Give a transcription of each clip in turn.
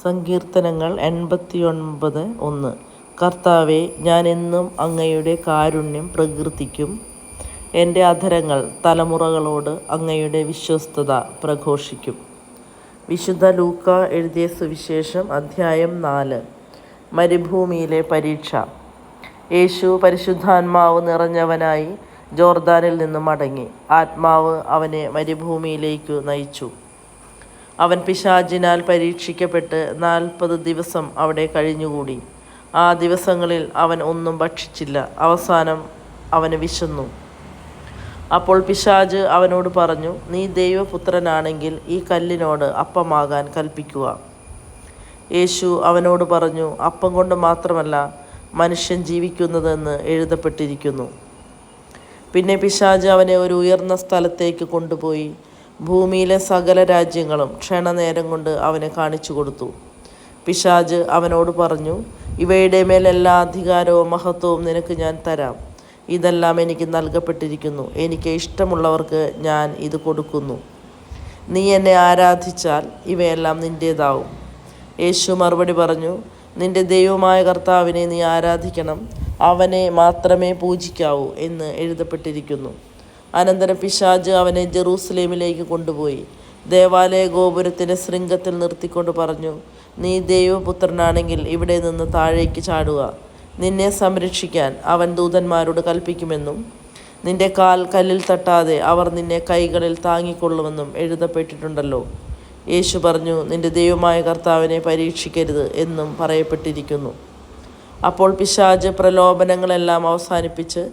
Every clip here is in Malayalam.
സങ്കീർത്തനങ്ങൾ 89:1. കർത്താവേ, ഞാൻ എന്നും അങ്ങയുടെ കാരുണ്യം പ്രകീർത്തിക്കും. എൻ്റെ അധരങ്ങൾ തലമുറകളോട് അങ്ങയുടെ വിശ്വസ്തത പ്രഘോഷിക്കും. വിശുദ്ധ ലൂക്ക എഴുതിയ സുവിശേഷം അധ്യായം 4. മരുഭൂമിയിലെ പരീക്ഷ. യേശു പരിശുദ്ധാത്മാവ് നിറഞ്ഞവനായി ജോർദാനിൽ നിന്ന് മടങ്ങി. ആത്മാവ് അവനെ മരുഭൂമിയിലേക്കു നയിച്ചു. അവൻ പിശാചിനാൽ പരീക്ഷിക്കപ്പെട്ട് 40 ദിവസം അവിടെ കഴിഞ്ഞുകൂടി. ആ ദിവസങ്ങളിൽ അവൻ ഒന്നും ഭക്ഷിച്ചില്ല. അവസാനം അവന് വിശന്നു. അപ്പോൾ പിശാച് അവനോട് പറഞ്ഞു, നീ ദൈവപുത്രനാണെങ്കിൽ ഈ കല്ലിനോട് അപ്പമാകാൻ കൽപ്പിക്കുക. യേശു അവനോട് പറഞ്ഞു, അപ്പം കൊണ്ട് മാത്രമല്ല മനുഷ്യൻ ജീവിക്കുന്നതെന്ന് എഴുതപ്പെട്ടിരിക്കുന്നു. പിന്നെ പിശാച് അവനെ ഒരു ഉയർന്ന സ്ഥലത്തേക്ക് കൊണ്ടുപോയി ഭൂമിയിലെ സകല രാജ്യങ്ങളും ക്ഷണനേരം കൊണ്ട് അവനെ കാണിച്ചു കൊടുത്തു. പിശാച് അവനോട് പറഞ്ഞു, ഇവയുടെ മേൽ എല്ലാ അധികാരവും മഹത്വവും നിനക്ക് ഞാൻ തരാം. ഇതെല്ലാം എനിക്ക് നൽകപ്പെട്ടിരിക്കുന്നു. എനിക്ക് ഇഷ്ടമുള്ളവർക്ക് ഞാൻ ഇത് കൊടുക്കുന്നു. നീ എന്നെ ആരാധിച്ചാൽ ഇവയെല്ലാം നിൻ്റേതാവും. യേശു മറുപടി പറഞ്ഞു, നിന്റെ ദൈവമായ കർത്താവിനെ നീ ആരാധിക്കണം, അവനെ മാത്രമേ പൂജിക്കാവൂ എന്ന് എഴുതപ്പെട്ടിരിക്കുന്നു. അനന്തരം പിശാച് അവനെ ജെറൂസലേമിലേക്ക് കൊണ്ടുപോയി ദേവാലയ ഗോപുരത്തിൻ്റെ ശൃംഗത്തിൽ നിർത്തിക്കൊണ്ട് പറഞ്ഞു, നീ ദൈവപുത്രനാണെങ്കിൽ ഇവിടെ നിന്ന് താഴേക്ക് ചാടുക. നിന്നെ സംരക്ഷിക്കാൻ അവൻ ദൂതന്മാരോട് കൽപ്പിക്കുമെന്നും നിന്റെ കാൽ കല്ലിൽ തട്ടാതെ അവർ നിന്നെ കൈകളിൽ താങ്ങിക്കൊള്ളുമെന്നും എഴുതപ്പെട്ടിട്ടുണ്ടല്ലോ. യേശു പറഞ്ഞു, നിന്റെ ദൈവമായ കർത്താവിനെ പരീക്ഷിക്കരുത് എന്നും പറയപ്പെട്ടിരിക്കുന്നു. അപ്പോൾ പിശാച് പ്രലോഭനങ്ങളെല്ലാം അവസാനിപ്പിച്ച്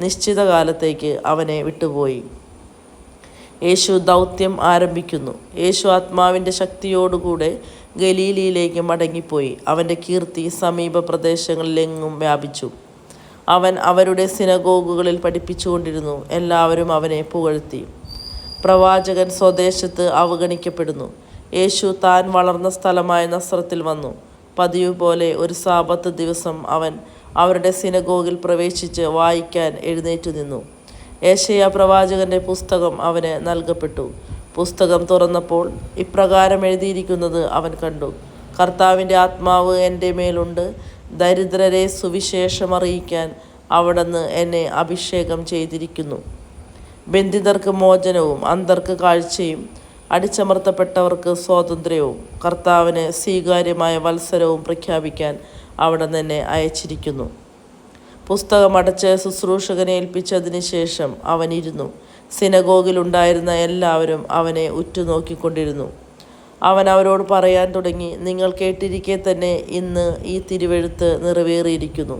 നിശ്ചിത കാലത്തേക്ക് അവനെ വിട്ടുപോയി. യേശു ദൗത്യം ആരംഭിക്കുന്നു. യേശു ആത്മാവിൻ്റെ ശക്തിയോടുകൂടെ ഗലീലയിലേക്ക് മടങ്ങിപ്പോയി. അവൻ്റെ കീർത്തി സമീപ പ്രദേശങ്ങളിലെങ്ങും വ്യാപിച്ചു. അവൻ അവരുടെ സിനഗോഗുകളിൽ പഠിപ്പിച്ചുകൊണ്ടിരുന്നു. എല്ലാവരും അവനെ പുകഴ്ത്തി. പ്രവാചകൻ സ്വദേശത്ത് അവഗണിക്കപ്പെടുന്നു. യേശു താൻ വളർന്ന സ്ഥലമായ നസ്രത്തിൽ വന്നു. പതിവ് പോലെ ഒരു സാബത്ത് ദിവസം അവൻ അവരുടെ സിനഗോഗിൽ പ്രവേശിച്ച് വായിക്കാൻ എഴുന്നേറ്റു നിന്നു. യെശയ്യാ പ്രവാചകന്റെ പുസ്തകം അവന് നൽകപ്പെട്ടു. പുസ്തകം തുറന്നപ്പോൾ ഇപ്രകാരം എഴുതിയിരിക്കുന്നത് അവൻ കണ്ടു, കർത്താവിൻ്റെ ആത്മാവ് എൻ്റെ മേലുണ്ട്, ദരിദ്രരെ സുവിശേഷമറിയിക്കാൻ അവിടുന്ന് എന്നെ അഭിഷേകം ചെയ്തിരിക്കുന്നു. ബന്ധിതർക്ക് മോചനവും അന്ധർക്ക് കാഴ്ചയും അടിച്ചമർത്തപ്പെട്ടവർക്ക് സ്വാതന്ത്ര്യവും കർത്താവിന് സ്വീകാര്യമായ വത്സരവും പ്രഖ്യാപിക്കാൻ അവിടുന്ന് എന്നെ അയച്ചിരിക്കുന്നു. പുസ്തകം അടച്ച് ശുശ്രൂഷകനെ ഏൽപ്പിച്ചതിന് ശേഷം അവൻ ഇരുന്നു. സിനഗോഗിലുണ്ടായിരുന്ന എല്ലാവരും അവനെ ഉറ്റുനോക്കിക്കൊണ്ടിരുന്നു. അവൻ അവരോട് പറയാൻ തുടങ്ങി, നിങ്ങൾ കേട്ടിരിക്കെ തന്നെ ഇന്ന് ഈ തിരുവെഴുത്ത് നിറവേറിയിരിക്കുന്നു.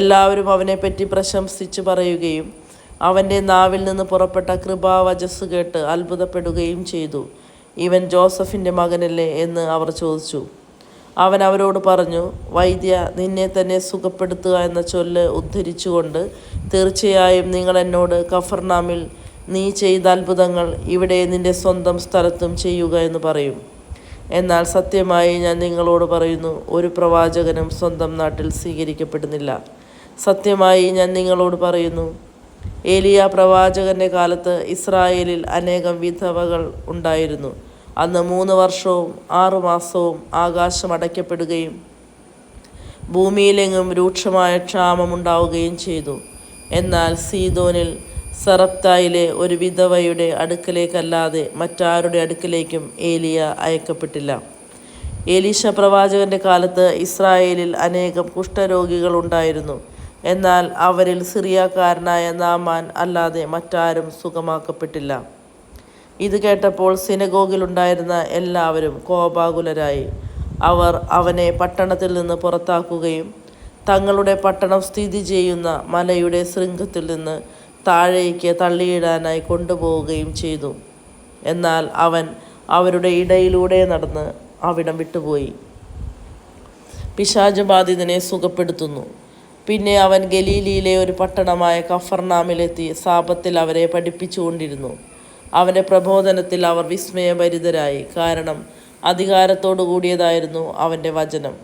എല്ലാവരും അവനെപ്പറ്റി പ്രശംസിച്ച് പറയുകയും അവൻ്റെ നാവിൽ നിന്ന് പുറപ്പെട്ട കൃപാവചസ് കേട്ട് അത്ഭുതപ്പെടുകയും ചെയ്തു. ഇവൻ ജോസഫിൻ്റെ മകനല്ലേ എന്ന് അവർ ചോദിച്ചു. അവൻ അവരോട് പറഞ്ഞു, വൈദ്യ, നിന്നെ തന്നെ സുഖപ്പെടുത്തുക എന്ന ചൊല്ല് ഉദ്ധരിച്ചുകൊണ്ട് തീർച്ചയായും നിങ്ങൾ എന്നോട് കഫർനാമിൽ നീ ചെയ്ത അത്ഭുതങ്ങൾ ഇവിടെ നിന്റെ സ്വന്തം സ്ഥലത്തും ചെയ്യുക എന്ന് പറയും. എന്നാൽ സത്യമായി ഞാൻ നിങ്ങളോട് പറയുന്നു, ഒരു പ്രവാചകനും സ്വന്തം നാട്ടിൽ സ്വീകരിക്കപ്പെടുന്നില്ല. സത്യമായി ഞാൻ നിങ്ങളോട് പറയുന്നു, ഏലിയ പ്രവാചകന്റെ കാലത്ത് ഇസ്രായേലിൽ അനേകം വിധവകൾ ഉണ്ടായിരുന്നു. അന്ന് 3 വർഷവും 6 മാസവും ആകാശം അടയ്ക്കപ്പെടുകയും ഭൂമിയിലെങ്ങും രൂക്ഷമായ ക്ഷാമമുണ്ടാവുകയും ചെയ്തു. എന്നാൽ സീദോനിൽ സറപ്തായിലെ ഒരു വിധവയുടെ അടുക്കലേക്കല്ലാതെ മറ്റാരുടെ അടുക്കലേക്കും ഏലിയ അയക്കപ്പെട്ടില്ല. എലീശ പ്രവാചകന്റെ കാലത്ത് ഇസ്രായേലിൽ അനേകം കുഷ്ഠരോഗികൾ ഉണ്ടായിരുന്നു. എന്നാൽ അവരിൽ സിറിയക്കാരനായ നാമാൻ അല്ലാതെ മറ്റാരും സുഖമാക്കപ്പെട്ടില്ല. ഇത് കേട്ടപ്പോൾ സിനഗോഗിലുണ്ടായിരുന്ന എല്ലാവരും കോപാകുലരായി. അവർ അവനെ പട്ടണത്തിൽ നിന്ന് പുറത്താക്കുകയും തങ്ങളുടെ പട്ടണം സ്ഥിതി ചെയ്യുന്ന മലയുടെ ശൃംഗത്തിൽ നിന്ന് താഴേക്ക് തള്ളിയിടാനായി കൊണ്ടുപോവുകയും ചെയ്തു. എന്നാൽ അവൻ അവരുടെ ഇടയിലൂടെ നടന്ന് അവിടം വിട്ടുപോയി. പിശാച് ബാധിതനെ സുഖപ്പെടുത്തുന്നു. പിന്നെ അവൻ ഗലീലിയിലെ ഒരു പട്ടണമായ കഫർനാമിലെത്തി സാബത്തിൽ അവരെ പഠിപ്പിച്ചുകൊണ്ടിരുന്നു. അവൻ്റെ പ്രബോധനത്തിൽ അവർ വിസ്മയഭരിതരായി, കാരണം അധികാരത്തോടു കൂടിയതായിരുന്നു അവൻ്റെ വചനം.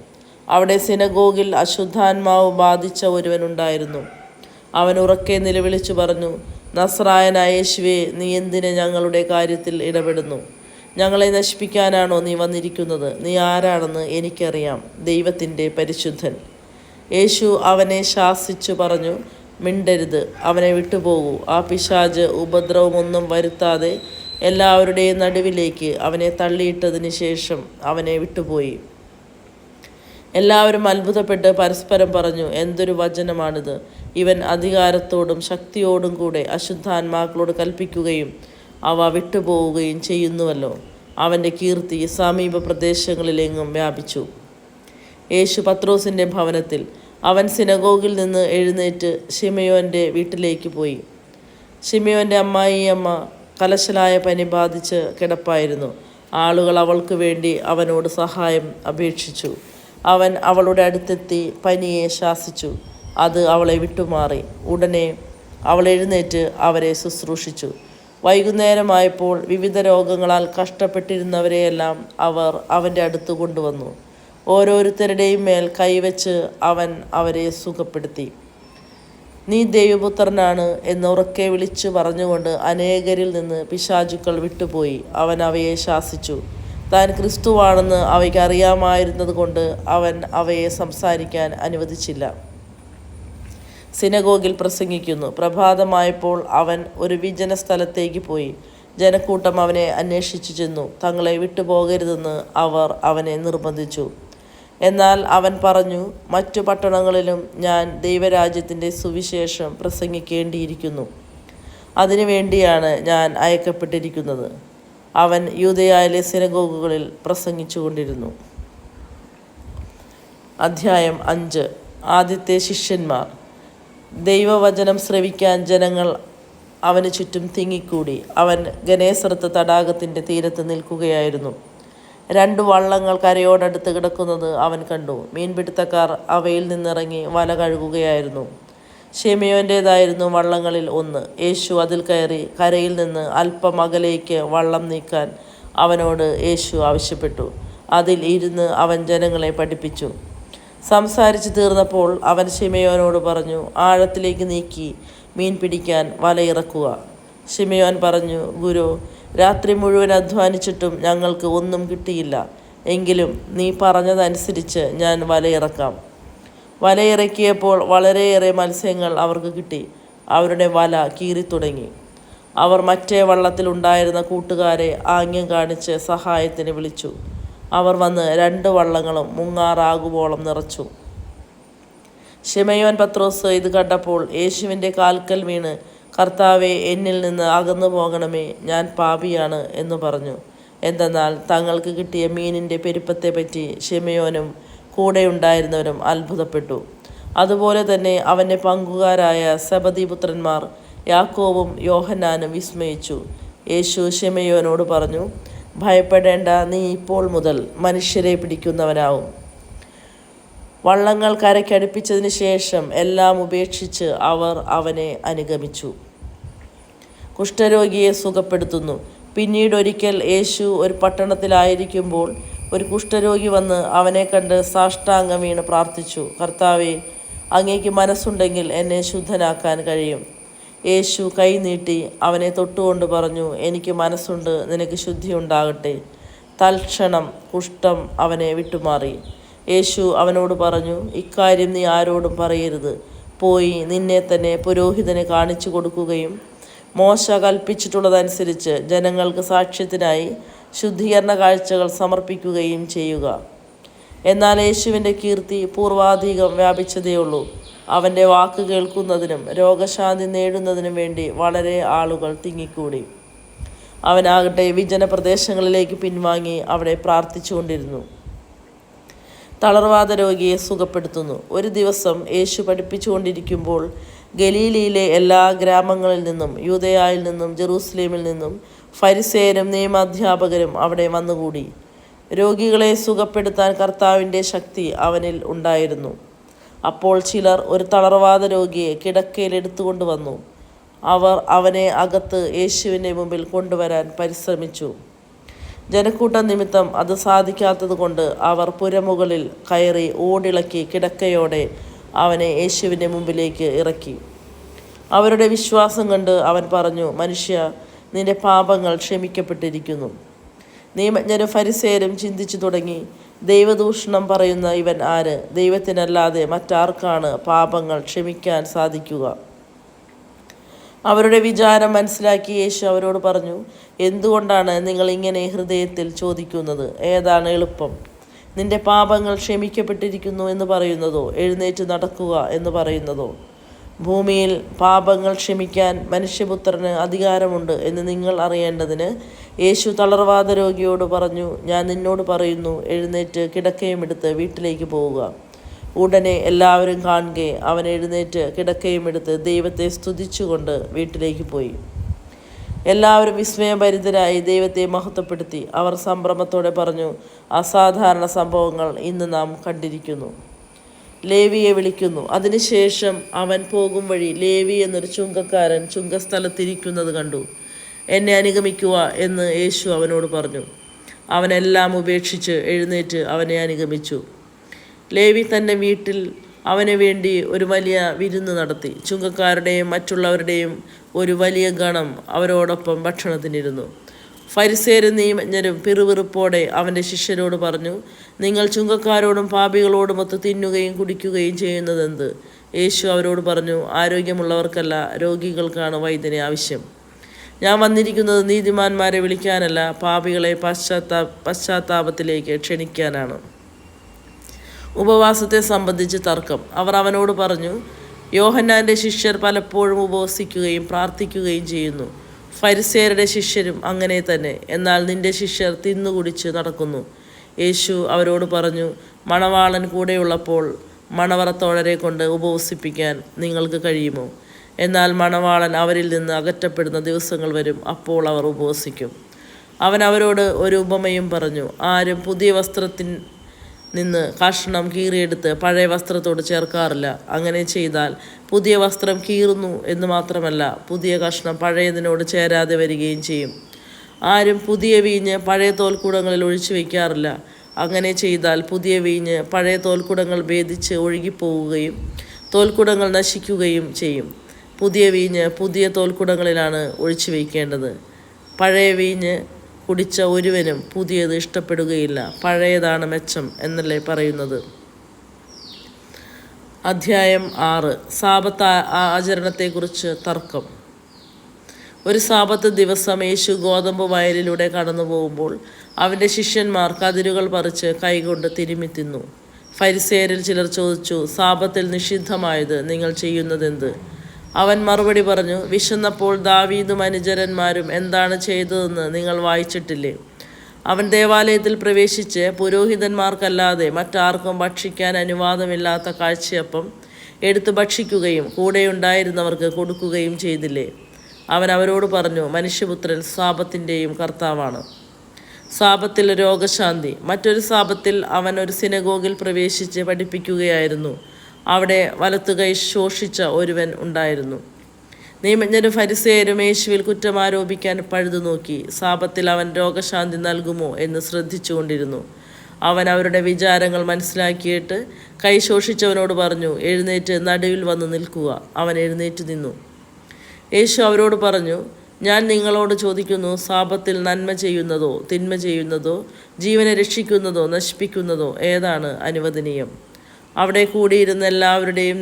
അവിടെ സിനഗോഗിൽ അശുദ്ധാത്മാവ് ബാധിച്ച ഒരുവനുണ്ടായിരുന്നു. അവൻ ഉറക്കെ നിലവിളിച്ചു പറഞ്ഞു, നസ്രായനായ യേശുവേ, നീ എന്തിന് ഞങ്ങളുടെ കാര്യത്തിൽ ഇടപെടുന്നു? ഞങ്ങളെ നശിപ്പിക്കാനാണോ നീ വന്നിരിക്കുന്നത്? നീ ആരാണെന്ന് എനിക്കറിയാം, ദൈവത്തിൻ്റെ പരിശുദ്ധൻ. യേശു അവനെ ശാസിച്ചു പറഞ്ഞു, മിണ്ടരുത്, അവനെ വിട്ടുപോകൂ. ആ പിശാച് ഉപദ്രവമൊന്നും വരുത്താതെ എല്ലാവരുടെയും നടുവിലേക്ക് അവനെ തള്ളിയിട്ടതിന് ശേഷം അവനെ വിട്ടുപോയി. എല്ലാവരും അത്ഭുതപ്പെട്ട് പരസ്പരം പറഞ്ഞു, എന്തൊരു വചനമാണിത്! ഇവൻ അധികാരത്തോടും ശക്തിയോടും കൂടെ അശുദ്ധാത്മാക്കളോട് കൽപ്പിക്കുകയും അവ വിട്ടുപോവുകയും ചെയ്യുന്നുവല്ലോ. അവൻ്റെ കീർത്തി സമീപ പ്രദേശങ്ങളിലെങ്ങും വ്യാപിച്ചു. യേശു പത്രോസിൻ്റെ ഭവനത്തിൽ. അവൻ സിനഗോഗിൽ നിന്ന് എഴുന്നേറ്റ് ശിമയോൻ്റെ വീട്ടിലേക്ക് പോയി. ശിമയോൻ്റെ അമ്മായിയമ്മ കലശലായ പനി ബാധിച്ച് കിടപ്പായിരുന്നു. ആളുകൾ അവൾക്ക് വേണ്ടി അവനോട് സഹായം അപേക്ഷിച്ചു. അവൻ അവളുടെ അടുത്തെത്തി പനിയെ ശാസിച്ചു. അത് അവളെ വിട്ടുമാറി. ഉടനെ അവൾ എഴുന്നേറ്റ് അവരെ ശുശ്രൂഷിച്ചു. വൈകുന്നേരമായപ്പോൾ വിവിധ രോഗങ്ങളാൽ കഷ്ടപ്പെട്ടിരുന്നവരെയെല്ലാം അവർ അവൻ്റെ അടുത്ത് കൊണ്ടുവന്നു. ഓരോരുത്തരുടെയും മേൽ കൈവച്ച് അവൻ അവരെ സുഖപ്പെടുത്തി. നീ ദൈവപുത്രനാണ് എന്നുറക്കെ വിളിച്ചു പറഞ്ഞുകൊണ്ട് അനേകരിൽ നിന്ന് പിശാചുക്കൾ വിട്ടുപോയി. അവൻ അവയെ ശാസിച്ചു. താൻ ക്രിസ്തുവാണെന്ന് അവയ്ക്ക് അറിയാമായിരുന്നത് കൊണ്ട് അവൻ അവയെ സംസാരിക്കാൻ അനുവദിച്ചില്ല. സിനഗോഗിൽ പ്രസംഗിക്കുന്നു. പ്രഭാതമായപ്പോൾ അവൻ ഒരു വിജന സ്ഥലത്തേക്ക് പോയി. ജനക്കൂട്ടം അവനെ അന്വേഷിച്ചു ചെന്നു. തങ്ങളെ വിട്ടുപോകരുതെന്ന് അവർ അവനെ നിർബന്ധിച്ചു. എന്നാൽ അവൻ പറഞ്ഞു, മറ്റു പട്ടണങ്ങളിലും ഞാൻ ദൈവരാജ്യത്തിൻ്റെ സുവിശേഷം പ്രസംഗിക്കേണ്ടിയിരിക്കുന്നു. അതിനുവേണ്ടിയാണ് ഞാൻ അയക്കപ്പെട്ടിരിക്കുന്നത്. അവൻ യൂദയായിലെ സിനഗോഗുകളിൽ പ്രസംഗിച്ചു കൊണ്ടിരുന്നു. അധ്യായം 5. ആദ്യത്തെ ശിഷ്യന്മാർ. ദൈവവചനം ശ്രവിക്കാൻ ജനങ്ങൾ അവന് ചുറ്റും തിങ്ങിക്കൂടി. അവൻ ഗനേസറത്ത് തടാകത്തിൻ്റെ തീരത്ത് നിൽക്കുകയായിരുന്നു. 2 വള്ളങ്ങൾ കരയോടടുത്ത് കിടക്കുന്നത് അവൻ കണ്ടു. മീൻപിടുത്തക്കാർ അവയിൽ നിന്നിറങ്ങി വല കഴുകുകയായിരുന്നു. ശിമയോൻ്റേതായിരുന്നു വള്ളങ്ങളിൽ ഒന്ന്. യേശു അതിൽ കയറി കരയിൽ നിന്ന് അല്പം അകലേക്ക് വള്ളം നീക്കാൻ അവനോട് യേശു ആവശ്യപ്പെട്ടു. അതിൽ ഇരുന്ന് അവൻ ജനങ്ങളെ പഠിപ്പിച്ചു. സംസാരിച്ചു തീർന്നപ്പോൾ അവൻ ശിമയോനോട് പറഞ്ഞു, ആഴത്തിലേക്ക് നീക്കി മീൻ പിടിക്കാൻ വലയിറക്കുക. ശിമയോൻ പറഞ്ഞു, ഗുരു, രാത്രി മുഴുവൻ അധ്വാനിച്ചിട്ടും ഞങ്ങൾക്ക് ഒന്നും കിട്ടിയില്ല. എങ്കിലും നീ പറഞ്ഞതനുസരിച്ച് ഞാൻ വലയിറക്കാം. വലയിറക്കിയപ്പോൾ വളരെയേറെ മത്സ്യങ്ങൾ അവർക്ക് കിട്ടി. അവരുടെ വല കീറിത്തുടങ്ങി. അവർ മറ്റേ വള്ളത്തിലുണ്ടായിരുന്ന കൂട്ടുകാരെ ആംഗ്യം കാണിച്ച് സഹായത്തിന് വിളിച്ചു. അവർ വന്ന് 2 വള്ളങ്ങളും മുങ്ങാറാകുവോളം നിറച്ചു. ശിമയോൻ പത്രോസ് ഇത് കണ്ടപ്പോൾ യേശുവിൻ്റെ കാൽക്കൽ വീണ്, കർത്താവേ, എന്നിൽ നിന്ന് അകന്നു പോകണമേ, ഞാൻ പാപിയാണ് എന്ന് പറഞ്ഞു. എന്തെന്നാൽ തങ്ങൾക്ക് കിട്ടിയ മീനിൻ്റെ പെരുപ്പത്തെപ്പറ്റി ശിമയോനും കൂടെയുണ്ടായിരുന്നവരും അത്ഭുതപ്പെട്ടു. അതുപോലെ തന്നെ അവൻ്റെ പങ്കുകാരായ സെബദീപുത്രന്മാർ യാക്കോബും യോഹന്നാനും വിസ്മയിച്ചു. യേശു ശിമയോനോട് പറഞ്ഞു, ഭയപ്പെടേണ്ട, നീ ഇപ്പോൾ മുതൽ മനുഷ്യരെ പിടിക്കുന്നവനാവും. വള്ളങ്ങൾ കരയ്ക്കടുപ്പിച്ചതിന് ശേഷം എല്ലാം ഉപേക്ഷിച്ച് അവർ അവനെ അനുഗമിച്ചു. കുഷ്ഠരോഗിയെ സുഖപ്പെടുത്തുന്നു. പിന്നീടൊരിക്കൽ യേശു ഒരു പട്ടണത്തിലായിരിക്കുമ്പോൾ ഒരു കുഷ്ഠരോഗി വന്ന് അവനെ കണ്ട് സാഷ്ടാംഗം വീണ് പ്രാർത്ഥിച്ചു, കർത്താവേ, അങ്ങേക്ക് മനസ്സുണ്ടെങ്കിൽ എന്നെ ശുദ്ധനാക്കാൻ കഴിയും. യേശു കൈ നീട്ടി അവനെ തൊട്ടുകൊണ്ട് പറഞ്ഞു, എനിക്ക് മനസ്സുണ്ട്, നിനക്ക് ശുദ്ധിയുണ്ടാകട്ടെ. തൽക്ഷണം കുഷ്ഠം അവനെ വിട്ടുമാറി. യേശു അവനോട് പറഞ്ഞു, ഇക്കാര്യം നീ ആരോടും പറയരുത്. പോയി നിന്നെ തന്നെ പുരോഹിതന് കാണിച്ചു കൊടുക്കുകയും മോശ കൽപ്പിച്ചിട്ടുള്ളതനുസരിച്ച് ജനങ്ങൾക്ക് സാക്ഷ്യത്തിനായി ശുദ്ധീകരണ കാഴ്ചകൾ സമർപ്പിക്കുകയും ചെയ്യുക. എന്നാൽ യേശുവിൻ്റെ കീർത്തി പൂർവാധികം വ്യാപിച്ചതേയുള്ളൂ. അവൻ്റെ വാക്ക് കേൾക്കുന്നതിനും രോഗശാന്തി നേടുന്നതിനും വേണ്ടി വളരെ ആളുകൾ തിങ്ങിക്കൂടി. അവനാകട്ടെ വിജന പ്രദേശങ്ങളിലേക്ക് പിൻവാങ്ങി അവിടെ പ്രാർത്ഥിച്ചുകൊണ്ടിരുന്നു. തളർവാദ രോഗിയെ സുഖപ്പെടുത്തുന്നു. ഒരു ദിവസം യേശു പഠിപ്പിച്ചുകൊണ്ടിരിക്കുമ്പോൾ ഗലീലയിലെ എല്ലാ ഗ്രാമങ്ങളിൽ നിന്നും യൂദയായിൽ നിന്നും ജെറൂസലേമിൽ നിന്നും ഫരിസേയരും നിയമാധ്യാപകരും അവിടെ വന്നുകൂടി. രോഗികളെ സുഖപ്പെടുത്താൻ കർത്താവിൻ്റെ ശക്തി അവനിൽ ഉണ്ടായിരുന്നു. അപ്പോൾ ചിലർ ഒരു തളർവാദ രോഗിയെ കിടക്കയിൽ എടുത്തുകൊണ്ട് വന്നു. അവർ അവനെ അകത്ത് യേശുവിൻ്റെ മുമ്പിൽ കൊണ്ടുവരാൻ പരിശ്രമിച്ചു. ജനക്കൂട്ടം നിമിത്തം അത് സാധിക്കാത്തത് കൊണ്ട് അവർ പുരമുകളിൽ കയറി ഓടിളക്കി കിടക്കയോടെ അവനെ യേശുവിൻ്റെ മുമ്പിലേക്ക് ഇറക്കി. അവരുടെ വിശ്വാസം കണ്ട് അവൻ പറഞ്ഞു, മനുഷ്യ, നിന്റെ പാപങ്ങൾ ക്ഷമിക്കപ്പെട്ടിരിക്കുന്നു. നിയമജ്ഞരും ഫരിസേയരും ചിന്തിച്ചു തുടങ്ങി, ദൈവദൂഷണം പറയുന്ന ഇവൻ ആര്? ദൈവത്തിനല്ലാതെ മറ്റാർക്കാണ് പാപങ്ങൾ ക്ഷമിക്കാൻ സാധിക്കുക? അവരുടെ വിചാരം മനസ്സിലാക്കി യേശു അവരോട് പറഞ്ഞു, എന്തുകൊണ്ടാണ് നിങ്ങൾ ഇങ്ങനെ ഹൃദയത്തിൽ ചോദിക്കുന്നത്? ഏതാണ് എളുപ്പം, നിന്റെ പാപങ്ങൾ ക്ഷമിക്കപ്പെട്ടിരിക്കുന്നു എന്ന് പറയുന്നതോ എഴുന്നേറ്റ് നടക്കുക എന്ന് പറയുന്നതോ? ഭൂമിയിൽ പാപങ്ങൾ ക്ഷമിക്കാൻ മനുഷ്യപുത്രന് അധികാരമുണ്ട് എന്ന് നിങ്ങൾ അറിയേണ്ടതിന് യേശു തളർവാദ രോഗിയോട് പറഞ്ഞു, ഞാൻ നിന്നോട് പറയുന്നു, എഴുന്നേറ്റ് കിടക്കയും എടുത്ത് വീട്ടിലേക്ക് പോവുക. ഉടനെ എല്ലാവരും കാണുകെ അവൻ എഴുന്നേറ്റ് കിടക്കയും എടുത്ത് ദൈവത്തെ സ്തുതിച്ചുകൊണ്ട് വീട്ടിലേക്ക് പോയി. എല്ലാവരും വിസ്മയഭരിതരായി ദൈവത്തെ മഹത്വപ്പെടുത്തി. അവർ സംഭ്രമത്തോടെ പറഞ്ഞു, അസാധാരണ സംഭവങ്ങൾ ഇന്ന് നാം കണ്ടിരിക്കുന്നു. ലേവിയെ വിളിക്കുന്നു. അതിനുശേഷം അവൻ പോകും വഴി ലേവി എന്നൊരു ചുങ്കക്കാരൻ ചുങ്കസ്ഥലത്തിരിക്കുന്നത് കണ്ടു. എന്നെ അനുഗമിക്കുക എന്ന് യേശു അവനോട് പറഞ്ഞു. അവനെല്ലാം ഉപേക്ഷിച്ച് എഴുന്നേറ്റ് അവനെ അനുഗമിച്ചു. ലേവി തൻ്റെ വീട്ടിൽ അവന് വേണ്ടി ഒരു വലിയ വിരുന്ന് നടത്തി. ചുങ്കക്കാരുടെയും മറ്റുള്ളവരുടെയും ഒരു വലിയ ഗണം അവരോടൊപ്പം ഭക്ഷണത്തിനിരുന്നു. ഫരിസേയരും നിയമജ്ഞരും പിറുപിറുപ്പോടെ അവൻ്റെ ശിഷ്യരോട് പറഞ്ഞു, നിങ്ങൾ ചുങ്കക്കാരോടും പാപികളോടുമൊത്ത് തിന്നുകയും കുടിക്കുകയും ചെയ്യുന്നതെന്ത്? യേശു അവരോട് പറഞ്ഞു, ആരോഗ്യമുള്ളവർക്കല്ല, രോഗികൾക്കാണ് വൈദ്യനെ ആവശ്യം. ഞാൻ വന്നിരിക്കുന്നത് നീതിമാന്മാരെ വിളിക്കാനല്ല, പാപികളെ പശ്ചാത്താപത്തിലേക്ക് ക്ഷണിക്കാനാണ്. ഉപവാസത്തെ സംബന്ധിച്ച് തർക്കം. അവർ അവനോട് പറഞ്ഞു, യോഹന്നാൻ്റെ ശിഷ്യർ പലപ്പോഴും ഉപവസിക്കുകയും പ്രാർത്ഥിക്കുകയും ചെയ്യുന്നു. ഫരിസേയരുടെ ശിഷ്യരും അങ്ങനെ തന്നെ. എന്നാൽ നിന്റെ ശിഷ്യർ തിന്നുകുടിച്ച് നടക്കുന്നു. യേശു അവരോട് പറഞ്ഞു, മണവാളൻ കൂടെയുള്ളപ്പോൾ മണവറത്തോഴരെ കൊണ്ട് ഉപവസിപ്പിക്കാൻ നിങ്ങൾക്ക് കഴിയുമോ? എന്നാൽ മണവാളൻ അവരിൽ നിന്ന് അകറ്റപ്പെടുന്ന ദിവസങ്ങൾ വരും, അപ്പോൾ അവർ ഉപവസിക്കും. അവൻ അവരോട് ഒരു ഉപമയും പറഞ്ഞു. ആരും പുതിയ വസ്ത്രത്തിൽ നിന്ന് കഷ്ണം കീറിയെടുത്ത് പഴയ വസ്ത്രത്തോട് ചേർക്കാറില്ല. അങ്ങനെ ചെയ്താൽ പുതിയ വസ്ത്രം കീറുന്നു എന്ന് മാത്രമല്ല, പുതിയ കഷ്ണം പഴയതിനോട് ചേരാതെ വരികയും ചെയ്യും. ആരും പുതിയ വീഞ്ഞ് പഴയ തോൽക്കുടങ്ങളിൽ ഒഴിച്ചു വയ്ക്കാറില്ല. അങ്ങനെ ചെയ്താൽ പുതിയ വീഞ്ഞ് പഴയ തോൽക്കുടങ്ങൾ ഭേദിച്ച് ഒഴുകിപ്പോവുകയും തോൽക്കുടങ്ങൾ നശിക്കുകയും ചെയ്യും. പുതിയ വീഞ്ഞ് പുതിയ തോൽക്കുടങ്ങളിലാണ് ഒഴിച്ചു വയ്ക്കേണ്ടത്. പഴയ വീഞ്ഞ് കുടിച്ച ഒരുവനും പുതിയത് ഇഷ്ടപ്പെടുകയില്ല. പഴയതാണ് മെച്ചം എന്നല്ലേ പറയുന്നത്. അധ്യായം 6. സാബത്ത് ആചരണത്തെക്കുറിച്ച് തർക്കം. ഒരു സാബത്ത് ദിവസം യേശു ഗോതമ്പ് വയലിലൂടെ കടന്നു പോകുമ്പോൾ അവൻ്റെ ശിഷ്യന്മാർ കതിരുകൾ പറിച്ച് കൈകൊണ്ട് തിരുമ്മി തിന്നു. ഫരിസേയരിൽ ചിലർ ചോദിച്ചു, സാബത്തിൽ നിഷിദ്ധമായത് നിങ്ങൾ ചെയ്യുന്നതെന്ത്? അവൻ മറുപടി പറഞ്ഞു, വിശന്നപ്പോൾ ദാവീദും അനുചരന്മാരും എന്താണ് ചെയ്തതെന്ന് നിങ്ങൾ വായിച്ചിട്ടില്ലേ? അവൻ ദേവാലയത്തിൽ പ്രവേശിച്ച് പുരോഹിതന്മാർക്കല്ലാതെ മറ്റാർക്കും ഭക്ഷിക്കാൻ അനുവാദമില്ലാത്ത കാഴ്ചയപ്പം എടുത്ത് ഭക്ഷിക്കുകയും കൂടെയുണ്ടായിരുന്നവർക്ക് കൊടുക്കുകയും ചെയ്തില്ലേ? അവൻ അവരോട് പറഞ്ഞു, മനുഷ്യപുത്രൻ സാബത്തിൻ്റെയും കർത്താവാണ്. സാബത്തിൽ രോഗശാന്തി. മറ്റൊരു സാബത്തിൽ അവൻ ഒരു സിനഗോഗിൽ പ്രവേശിച്ച് പഠിപ്പിക്കുകയായിരുന്നു. അവിടെ വലത്തുകൈ ശോഷിച്ച ഒരുവൻ ഉണ്ടായിരുന്നു. നിയമജ്ഞരും ഫരിസേയരും യേശുവിൽ കുറ്റമാരോപിക്കാൻ പഴുതു നോക്കി. സാബത്തിൽ അവൻ രോഗശാന്തി നൽകുമോ എന്ന് ശ്രദ്ധിച്ചുകൊണ്ടിരുന്നു. അവൻ അവരുടെ വിചാരങ്ങൾ മനസ്സിലാക്കിയിട്ട് കൈ ശോഷിച്ചവനോട് പറഞ്ഞു, എഴുന്നേറ്റ് നടുവിൽ വന്ന് നിൽക്കുക. അവൻ എഴുന്നേറ്റ് നിന്നു. യേശു അവരോട് പറഞ്ഞു, ഞാൻ നിങ്ങളോട് ചോദിക്കുന്നു, സാബത്തിൽ നന്മ ചെയ്യുന്നതോ തിന്മ ചെയ്യുന്നതോ ജീവനെ രക്ഷിക്കുന്നതോ നശിപ്പിക്കുന്നതോ ഏതാണ് അനുവദനീയം? അവിടെ കൂടിയിരുന്ന എല്ലാവരുടെയും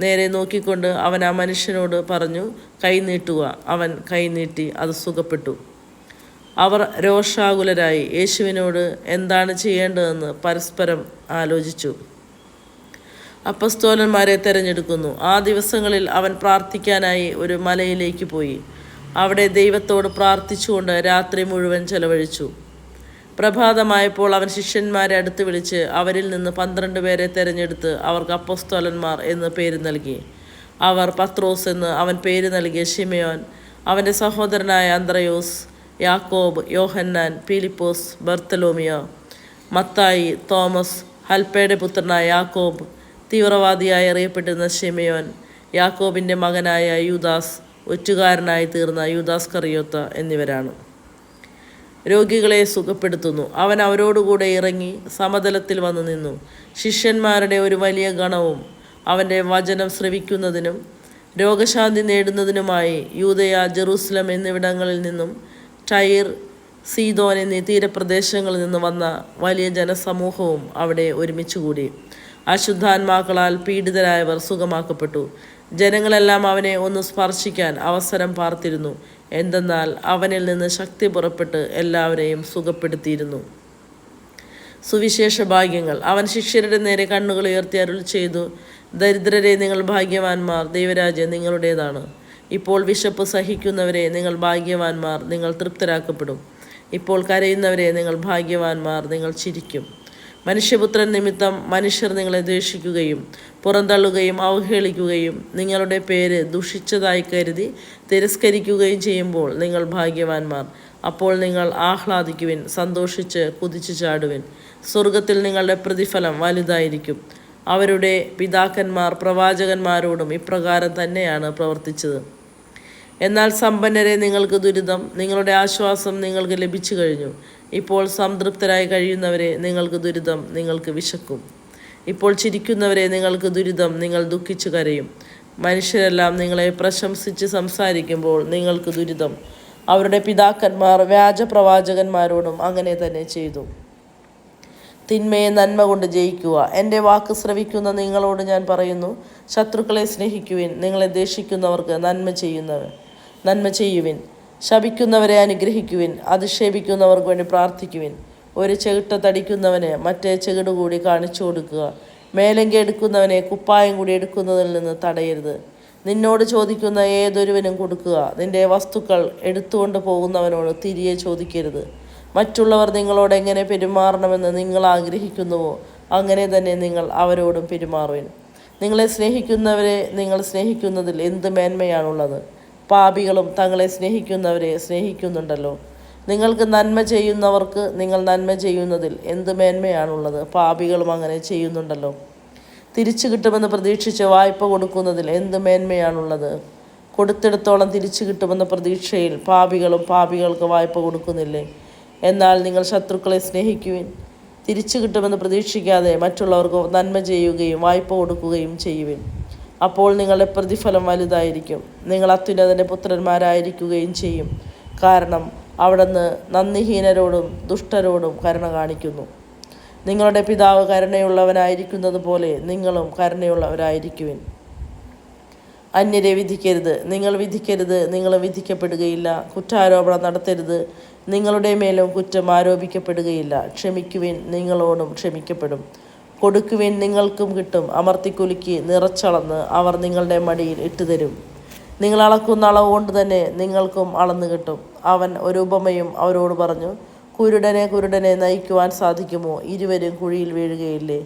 നേരെ നോക്കിക്കൊണ്ട് അവൻ ആ മനുഷ്യനോട് പറഞ്ഞു, കൈ നീട്ടുക. അവൻ കൈ നീട്ടി, അത് സുഖപ്പെട്ടു. അവർ രോഷാകുലരായി യേശുവിനോട് എന്താണ് ചെയ്യേണ്ടതെന്ന് പരസ്പരം ആലോചിച്ചു. അപ്പസ്തോലന്മാരെ തെരഞ്ഞെടുക്കുന്നു. ആ ദിവസങ്ങളിൽ അവൻ പ്രാർത്ഥിക്കാനായി ഒരു മലയിലേക്ക് പോയി. അവിടെ ദൈവത്തോട് പ്രാർത്ഥിച്ചുകൊണ്ട് രാത്രി മുഴുവൻ ചെലവഴിച്ചു. പ്രഭാതമായപ്പോൾ അവൻ ശിഷ്യന്മാരെ അടുത്ത് വിളിച്ച് അവരിൽ നിന്ന് 12 പേരെ തെരഞ്ഞെടുത്ത് അവർക്ക് അപ്പോസ്തലന്മാർ എന്ന് പേര് നൽകി. അവർ പത്രോസ് എന്ന് അവൻ പേര് നൽകിയ ശിമയോൻ, അവൻ്റെ സഹോദരനായ അന്ത്രയോസ്, യാക്കോബ്, യോഹന്നാൻ, പീലിപ്പോസ്, ബർത്തലോമിയോ, മത്തായി, തോമസ്, ഹൽപ്പയുടെ പുത്രനായ യാക്കോബ്, തീവ്രവാദിയായി അറിയപ്പെട്ടിരുന്ന ശിമയോൻ, യാക്കോബിൻ്റെ മകനായ യൂദാസ്, ഒറ്റുകാരനായി തീർന്ന യൂദാസ് കറിയോത്ത എന്നിവരാണ്. രോഗികളെ സുഖപ്പെടുത്തുന്നു. അവൻ അവരോടുകൂടെ ഇറങ്ങി സമതലത്തിൽ വന്നു നിന്നു. ശിഷ്യന്മാരുടെ ഒരു വലിയ ഗണവും അവൻ്റെ വചനം ശ്രവിക്കുന്നതിനും രോഗശാന്തി നേടുന്നതിനുമായി യൂദയ, ജെറൂസലം എന്നിവിടങ്ങളിൽ നിന്നും ടൈർ, സീദോൻ എന്നീ തീരപ്രദേശങ്ങളിൽ നിന്ന് വന്ന വലിയ ജനസമൂഹവും അവിടെ ഒരുമിച്ചുകൂടി. അശുദ്ധാത്മാക്കളാൽ പീഡിതരായവർ സുഖമാക്കപ്പെട്ടു. ജനങ്ങളെല്ലാം അവനെ ഒന്ന് സ്പർശിക്കാൻ അവസരം പാർത്തിരുന്നു. എന്തെന്നാൽ അവനിൽ നിന്ന് ശക്തി പുറപ്പെട്ട് എല്ലാവരെയും സുഖപ്പെടുത്തിയിരുന്നു. സുവിശേഷ ഭാഗ്യങ്ങൾ. അവൻ ശിഷ്യരുടെ നേരെ കണ്ണുകൾ ഉയർത്തി അരുൾ ചെയ്തു, ദരിദ്രരെ നിങ്ങൾ ഭാഗ്യവാന്മാർ, ദൈവരാജ്യം നിങ്ങളുടേതാണ്. ഇപ്പോൾ വിശപ്പ് സഹിക്കുന്നവരെ നിങ്ങൾ ഭാഗ്യവാന്മാർ, നിങ്ങൾ തൃപ്തരാക്കപ്പെടും. ഇപ്പോൾ കരയുന്നവരെ നിങ്ങൾ ഭാഗ്യവാന്മാർ, നിങ്ങൾ ചിരിക്കും. മനുഷ്യപുത്രൻ നിമിത്തം മനുഷ്യർ നിങ്ങളെ ദ്വേഷിക്കുകയും പുറന്തള്ളുകയും അവഹേളിക്കുകയും നിങ്ങളുടെ പേര് ദുഷിച്ചതായി കരുതി തിരസ്കരിക്കുകയും ചെയ്യുമ്പോൾ നിങ്ങൾ ഭാഗ്യവാന്മാർ. അപ്പോൾ നിങ്ങൾ ആഹ്ലാദിക്കുവിൻ, സന്തോഷിച്ച് കുതിച്ചു ചാടുവിൻ. സ്വർഗത്തിൽ നിങ്ങളുടെ പ്രതിഫലം വലുതായിരിക്കും. അവരുടെ പിതാക്കന്മാർ പ്രവാചകന്മാരോടും ഇപ്രകാരം തന്നെയാണ് പ്രവർത്തിച്ചത്. എന്നാൽ സമ്പന്നരെ നിങ്ങൾക്ക് ദുരിതം, നിങ്ങളുടെ ആശ്വാസം നിങ്ങൾക്ക് ലഭിച്ചു കഴിഞ്ഞു. ഇപ്പോൾ സംതൃപ്തരായി കഴിയുന്നവരെ നിങ്ങൾക്ക് ദുരിതം, നിങ്ങൾക്ക് വിശക്കും. ഇപ്പോൾ ചിരിക്കുന്നവരെ നിങ്ങൾക്ക് ദുരിതം, നിങ്ങൾ ദുഃഖിച്ചു കരയും. മനുഷ്യരെല്ലാം നിങ്ങളെ പ്രശംസിച്ച് സംസാരിക്കുമ്പോൾ നിങ്ങൾക്ക് ദുരിതം. അവരുടെ പിതാക്കന്മാർ വ്യാജ പ്രവാചകന്മാരോടും അങ്ങനെ തന്നെ ചെയ്തു. തിന്മയെ നന്മ കൊണ്ട് ജയിക്കുക. എൻ്റെ വാക്ക് ശ്രവിക്കുന്ന നിങ്ങളോട് ഞാൻ പറയുന്നു, ശത്രുക്കളെ സ്നേഹിക്കുവിൻ, നിങ്ങളെ ദ്വേഷിക്കുന്നവർക്ക് നന്മ ചെയ്യുവിൻ, ശപിക്കുന്നവരെ അനുഗ്രഹിക്കുവിൻ, അധിക്ഷേപിക്കുന്നവർക്ക് വേണ്ടി പ്രാർത്ഥിക്കുവിൻ. ഒരു ചെകിട്ട തടിക്കുന്നവന് മറ്റേ ചെകിട് കൂടി കാണിച്ചു കൊടുക്കുക. മേലങ്കി എടുക്കുന്നവനെ കുപ്പായം കൂടി എടുക്കുന്നതിൽ നിന്ന് തടയരുത്. നിന്നോട് ചോദിക്കുന്ന ഏതൊരുവനും കൊടുക്കുക. നിന്റെ വസ്തുക്കൾ എടുത്തുകൊണ്ട് പോകുന്നവനോട് തിരികെ ചോദിക്കരുത്. മറ്റുള്ളവർ നിങ്ങളോട് എങ്ങനെ പെരുമാറണമെന്ന് നിങ്ങൾ ആഗ്രഹിക്കുന്നുവോ അങ്ങനെ തന്നെ നിങ്ങൾ അവരോടും പെരുമാറുവിൻ. നിങ്ങളെ സ്നേഹിക്കുന്നവരെ നിങ്ങൾ സ്നേഹിക്കുന്നതിൽ എന്ത് മേന്മയാണുള്ളത്? പാപികളും തങ്ങളെ സ്നേഹിക്കുന്നവരെ സ്നേഹിക്കുന്നുണ്ടല്ലോ. നിങ്ങൾക്ക് നന്മ ചെയ്യുന്നവർക്ക് നിങ്ങൾ നന്മ ചെയ്യുന്നതിൽ എന്ത് മേന്മയാണുള്ളത്? പാപികളും അങ്ങനെ ചെയ്യുന്നുണ്ടല്ലോ. തിരിച്ചു കിട്ടുമെന്ന് പ്രതീക്ഷിച്ച് വായ്പ കൊടുക്കുന്നതിൽ എന്ത് മേന്മയാണുള്ളത്? കൊടുത്തിടത്തോളം തിരിച്ചു കിട്ടുമെന്ന പ്രതീക്ഷയിൽ പാപികൾക്ക് വായ്പ കൊടുക്കുന്നില്ലേ? എന്നാൽ നിങ്ങൾ ശത്രുക്കളെ സ്നേഹിക്കുവിൻ. തിരിച്ചു കിട്ടുമെന്ന് പ്രതീക്ഷിക്കാതെ മറ്റുള്ളവർക്ക് നന്മ ചെയ്യുകയും വായ്പ കൊടുക്കുകയും ചെയ്യുവിൻ. അപ്പോൾ നിങ്ങളുടെ പ്രതിഫലം വലുതായിരിക്കും. നിങ്ങൾ അത്യുന്നതൻ്റെ പുത്രന്മാരായിരിക്കുകയും ചെയ്യും. കാരണം അവിടുന്ന് നന്ദിഹീനരോടും ദുഷ്ടരോടും കരുണ കാണിക്കുന്നു. നിങ്ങളുടെ പിതാവ് കരുണയുള്ളവനായിരിക്കുന്നത് പോലെ നിങ്ങളും കരുണയുള്ളവരായിരിക്കുവിൻ. അന്യരെ വിധിക്കരുത്, നിങ്ങൾ വിധിക്കരുത്, നിങ്ങൾ വിധിക്കപ്പെടുകയില്ല. കുറ്റാരോപണം നടത്തരുത്, നിങ്ങളുടെ മേലും കുറ്റം ആരോപിക്കപ്പെടുകയില്ല. ക്ഷമിക്കുവിൻ, നിങ്ങളോടും ക്ഷമിക്കപ്പെടും. കൊടുക്കുവിൻ, നിങ്ങൾക്കും കിട്ടും. അമർത്തിക്കുലുക്കി നിറച്ചളന്ന് അവർ നിങ്ങളുടെ മടിയിൽ ഇട്ടുതരും. നിങ്ങൾ അളക്കുന്ന അളവ് കൊണ്ട് തന്നെ നിങ്ങൾക്കും അളന്നു കിട്ടും. അവൻ ഒരു ഉപമയും അവരോട് പറഞ്ഞു, കുരുടനെ നയിക്കുവാൻ സാധിക്കുമോ? ഇരുവരും കുഴിയിൽ വീഴുകയില്ലേ?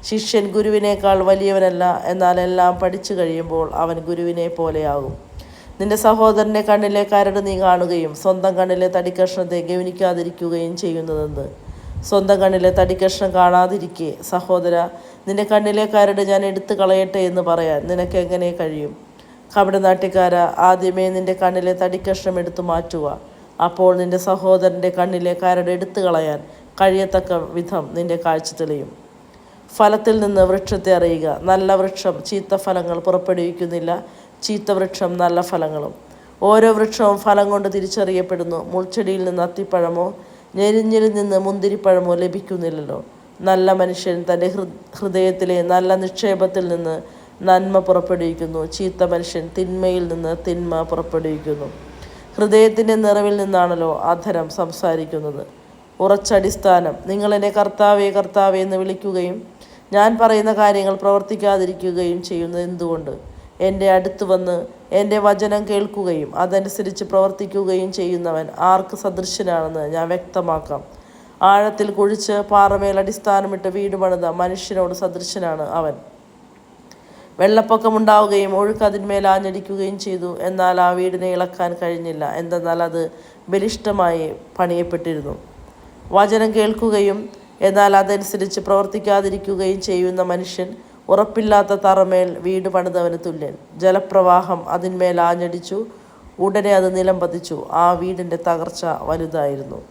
ശിഷ്യൻ ഗുരുവിനേക്കാൾ വലിയവനല്ല, എന്നാൽ എല്ലാം പഠിച്ചു കഴിയുമ്പോൾ അവൻ ഗുരുവിനെ പോലെയാകും. നിന്റെ സഹോദരൻ്റെ കണ്ണിലെ കരട് നീ കാണുകയും സ്വന്തം കണ്ണിലെ തടിക്കഷ്ണത്തെ ഗവനിക്കാതിരിക്കുകയും ചെയ്യുന്നതെന്ത്? സ്വന്തം കണ്ണിലെ തടിക്കഷ്ണം കാണാതിരിക്കെ സഹോദര, നിന്റെ കണ്ണിലെ കരട് ഞാൻ എടുത്തു കളയട്ടെ എന്ന് പറയാൻ നിനക്ക് എങ്ങനെ കഴിയും? കപടനാട്യക്കാര, ആദ്യമേ നിന്റെ കണ്ണിലെ തടിക്കഷ്ണം എടുത്തു മാറ്റുക. അപ്പോൾ നിന്റെ സഹോദരൻ്റെ കണ്ണിലെ കരട് എടുത്തു കളയാൻ കഴിയത്തക്ക വിധം നിന്റെ കാഴ്ച തെളിയും. ഫലത്തിൽ നിന്ന് വൃക്ഷത്തെ അറിയുക. നല്ല വൃക്ഷം ചീത്ത ഫലങ്ങൾ പുറപ്പെടുവിക്കുന്നില്ല, ചീത്ത വൃക്ഷം നല്ല ഫലങ്ങളും. ഓരോ വൃക്ഷവും ഫലം കൊണ്ട് തിരിച്ചറിയപ്പെടുന്നു. മുൾച്ചെടിയിൽ നിന്ന് അത്തിപ്പഴമോ ഞെരിഞ്ഞിൽ നിന്ന് മുന്തിരിപ്പഴമോ ലഭിക്കുന്നില്ലല്ലോ. നല്ല മനുഷ്യൻ തൻ്റെ ഹൃദയത്തിലെ നല്ല നിക്ഷേപത്തിൽ നിന്ന് നന്മ പുറപ്പെടുവിക്കുന്നു. ചീത്ത മനുഷ്യൻ തിന്മയിൽ നിന്ന് തിന്മ പുറപ്പെടുവിക്കുന്നു. ഹൃദയത്തിൻ്റെ നിറവിൽ നിന്നാണല്ലോ അധരം സംസാരിക്കുന്നത്. ഉറച്ചടിസ്ഥാനം. നിങ്ങളെന്നെ കർത്താവേ കർത്താവേ എന്ന് വിളിക്കുകയും ഞാൻ പറയുന്ന കാര്യങ്ങൾ പ്രവർത്തിക്കാതിരിക്കുകയും ചെയ്യുന്നത് എന്തുകൊണ്ട്? എൻ്റെ അടുത്ത് വന്ന് എൻ്റെ വചനം കേൾക്കുകയും അതനുസരിച്ച് പ്രവർത്തിക്കുകയും ചെയ്യുന്നവൻ ആർക്ക് സദൃശ്യനാണെന്ന് ഞാൻ വ്യക്തമാക്കാം. ആഴത്തിൽ കുഴിച്ച് പാറമേൽ അടിസ്ഥാനമിട്ട് വീട് പണിത മനുഷ്യനോട് സദൃശ്യനാണ് അവൻ. വെള്ളപ്പൊക്കമുണ്ടാവുകയും ഒഴുക്ക് അതിന്മേൽ ആഞ്ഞടിക്കുകയും ചെയ്തു. എന്നാൽ ആ വീടിനെ ഇളക്കാൻ കഴിഞ്ഞില്ല. എന്തെന്നാൽ അത് ബലിഷ്ഠമായി പണിയപ്പെട്ടിരുന്നു. വചനം കേൾക്കുകയും എന്നാൽ അതനുസരിച്ച് പ്രവർത്തിക്കാതിരിക്കുകയും ചെയ്യുന്ന മനുഷ്യൻ ഉറപ്പില്ലാത്ത തറമേൽ വീട് പണിതവന് തുല്യൻ. ജലപ്രവാഹം അതിന്മേൽ ആഞ്ഞടിച്ചു, ഉടനെ അത് നിലം പതിച്ചു. ആ വീടിൻ്റെ തകർച്ച വലുതായിരുന്നു.